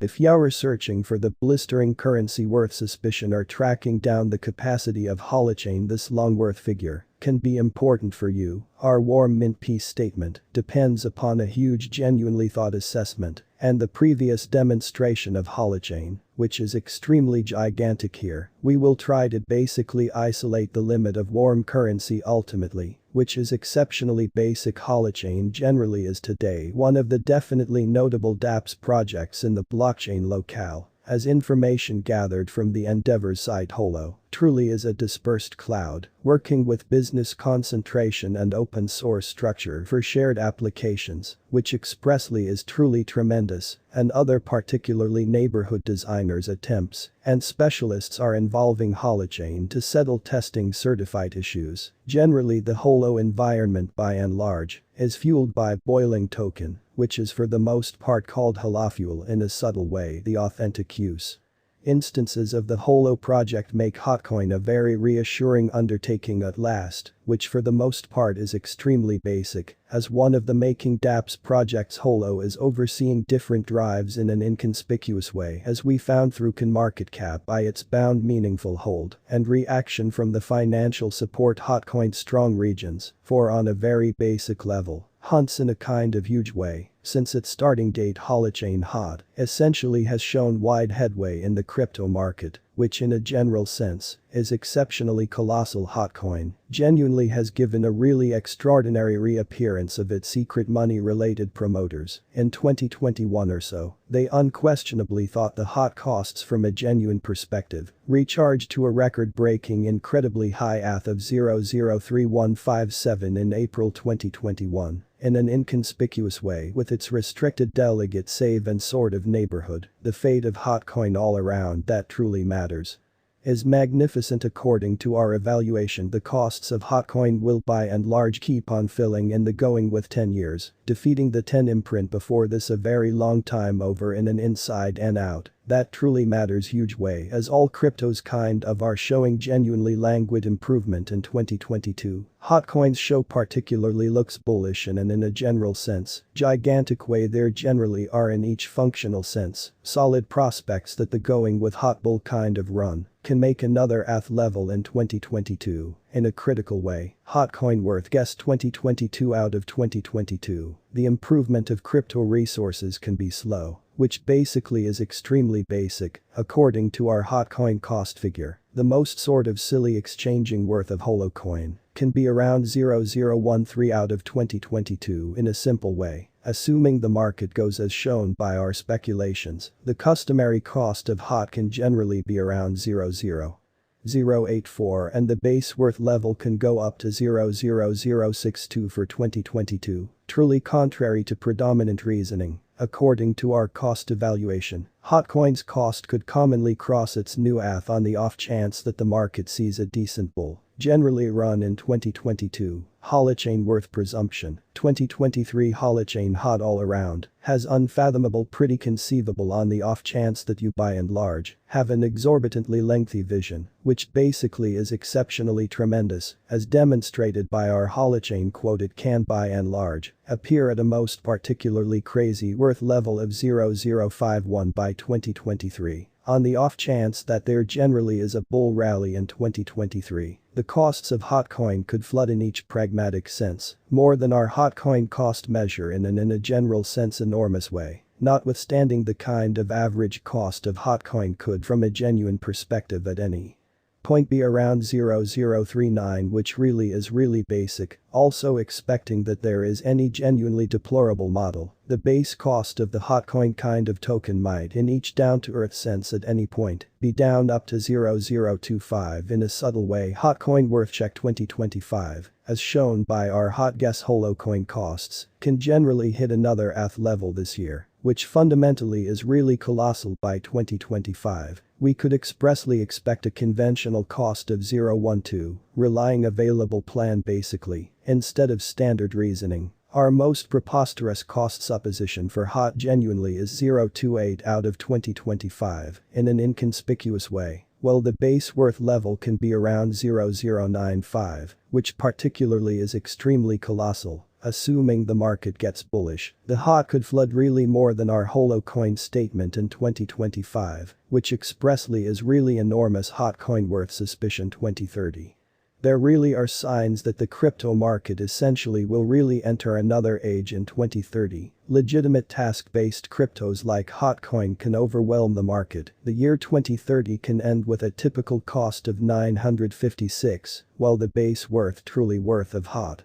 If you're searching for the blistering currency worth suspicion or tracking down the capacity of Holochain, this long worth figure can be important for you. Our warm mint peace statement depends upon a huge genuinely thought assessment and the previous demonstration of Holochain, which is extremely gigantic here. We will try to basically isolate the limit of warm currency ultimately, which is exceptionally basic. Holochain generally is today one of the definitely notable dApps projects in the blockchain locale, as information gathered from the Endeavor site Holo truly is a dispersed cloud, working with business concentration and open source structure for shared applications, which expressly is truly tremendous, and other particularly neighborhood designers' attempts and specialists are involving Holochain to settle testing certified issues. Generally, the Holo environment by and large is fueled by boiling token, which is for the most part called holofuel in a subtle way the authentic use. Instances of the Holo project make Hotcoin a very reassuring undertaking at last, which for the most part is extremely basic, as one of the making dApps projects Holo is overseeing different drives in an inconspicuous way, as we found through CoinMarketCap by its bound meaningful hold and reaction from the financial support Hotcoin's strong regions, for on a very basic level, hunts in a kind of huge way. Since its starting date, Holochain HOT essentially has shown wide headway in the crypto market, which in a general sense is exceptionally colossal. Hotcoin genuinely has given a really extraordinary reappearance of its secret money related promoters. In 2021 or so, they unquestionably thought the HOT costs from a genuine perspective recharged to a record-breaking incredibly high ATH of 0.03157 in April 2021. In an inconspicuous way with its restricted delegate save and sort of neighborhood, the fate of Hotcoin all around that truly matters is magnificent. According to our evaluation, the costs of Hotcoin will by and large keep on filling in the going with 10 years, defeating the 10 imprint before this a very long time over in an inside and out. That truly matters huge way, as all cryptos kind of are showing genuinely languid improvement in 2022. Hotcoins show particularly looks bullish and in a general sense, gigantic way there generally are in each functional sense, solid prospects that the going with hot bull kind of run can make another ATH level in 2022. In a critical way, Hotcoin worth guess 2022 out of 2022. The improvement of crypto resources can be slow, which basically is extremely basic, according to our Hotcoin cost figure. The most sort of silly exchanging worth of Holocoin can be around 0.013 out of 2022 in a simple way. Assuming the market goes as shown by our speculations, the customary cost of HOT can generally be around 0.084 and the base worth level can go up to 0.0062 for 2022, truly contrary to predominant reasoning. According to our cost evaluation, Hotcoin's cost could commonly cross its new ATH on the off chance that the market sees a decent bull generally run in 2022. Holochain worth presumption, 2023 Holochain HOT all around, has unfathomable pretty conceivable on the off chance that you by and large have an exorbitantly lengthy vision, which basically is exceptionally tremendous, as demonstrated by our Holochain quote. It can by and large appear at a most particularly crazy worth level of 0.051 by 2023. On the off chance that there generally is a bull rally in 2023, the costs of Hotcoin could flood in each pragmatic sense, more than our Hotcoin cost measure in a general sense enormous way. Notwithstanding the kind of average cost of Hotcoin could from a genuine perspective at any point be around 0.039, which really is really basic, also expecting that there is any genuinely deplorable model. The base cost of the Hotcoin kind of token might in each down-to-earth sense at any point be down up to 0.025 in a subtle way. Hotcoin worth check 2025, as shown by our hot guess Holocoin costs, can generally hit another ATH level this year, which fundamentally is really colossal. By 2025, we could expressly expect a conventional cost of 0.12, relying available plan basically, instead of standard reasoning. Our most preposterous cost supposition for HOT genuinely is 0.28 out of 2025 in an inconspicuous way, while the base worth level can be around 0.095, which particularly is extremely colossal. assuming the market gets bullish. The hot could flood really more than our Holochain statement in 2025, which expressly is really enormous hot coin worth suspicion 2030. There really are signs that the crypto market essentially will really enter another age in 2030. Legitimate task-based cryptos like Hotcoin can overwhelm the market. The year 2030 can end with a typical cost of 956, while the base worth truly worth of hot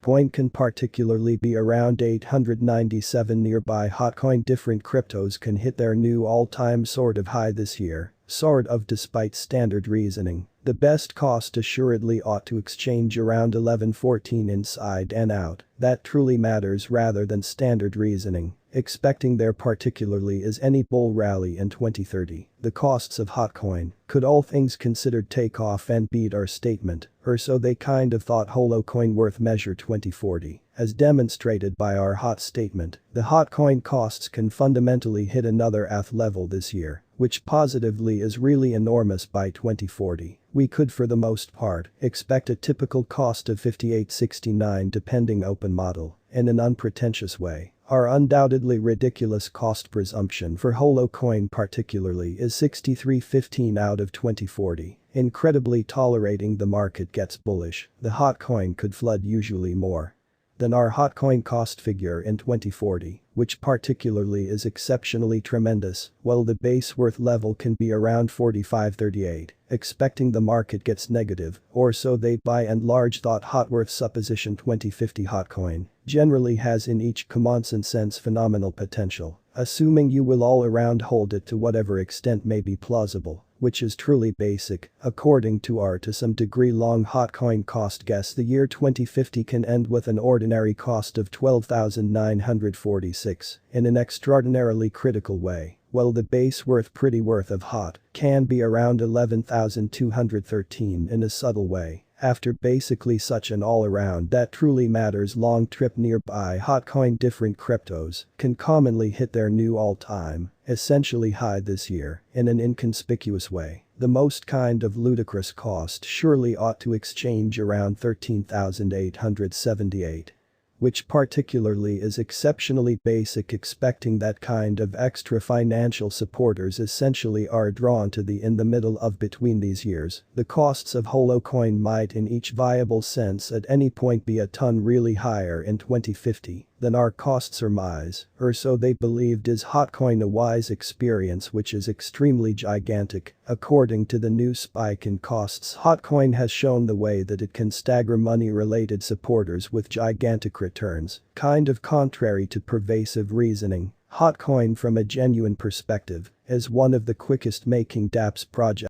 coin can particularly be around 897 nearby Hotcoin. Different cryptos can hit their new all-time sort of high this year, sort of despite standard reasoning. The best cost assuredly ought to exchange around 1114 inside and out. That truly matters rather than standard reasoning. Expecting there particularly is any bull rally in 2030. The costs of Hotcoin could all things considered take off and beat our statement, or so they kind of thought Holocoin worth measure 2040. As demonstrated by our hot statement, the Hotcoin costs can fundamentally hit another ETH level this year, which positively is really enormous by 2040. We could for the most part expect a typical cost of 5869 depending open model, in an unpretentious way. Our undoubtedly ridiculous cost presumption for Holocoin particularly is 6315 out of 2040. Incredibly tolerating the market gets bullish, the Hotcoin could flood usually more than our Hotcoin cost figure in 2040, which particularly is exceptionally tremendous, while the base worth level can be around 4538. Expecting the market gets negative, or so they by and large thought hot worth supposition 2050 Hotcoin generally has in each common sense phenomenal potential, assuming you will all around hold it to whatever extent may be plausible, which is truly basic. According to our to some degree long Hotcoin cost guess, the year 2050 can end with an ordinary cost of 12,946 in an extraordinarily critical way, while the base worth pretty worth of hot can be around 11,213 in a subtle way. After basically such an all-around that truly matters long trip nearby Hotcoin, different cryptos can commonly hit their new all-time, essentially high this year, in an inconspicuous way. The most kind of ludicrous cost surely ought to exchange around 13,878. Which particularly is exceptionally basic, expecting that kind of extra financial supporters essentially are drawn to the in the middle of between these years. The costs of Holocoin might in each viable sense at any point be a ton really higher in 2050 than our cost surmise, or so they believed. Is Hotcoin a wise experience which is extremely gigantic? According to the new spike in costs, Hotcoin has shown the way that it can stagger money-related supporters with gigantic returns, kind of contrary to pervasive reasoning. Hotcoin from a genuine perspective is one of the quickest making dApps projects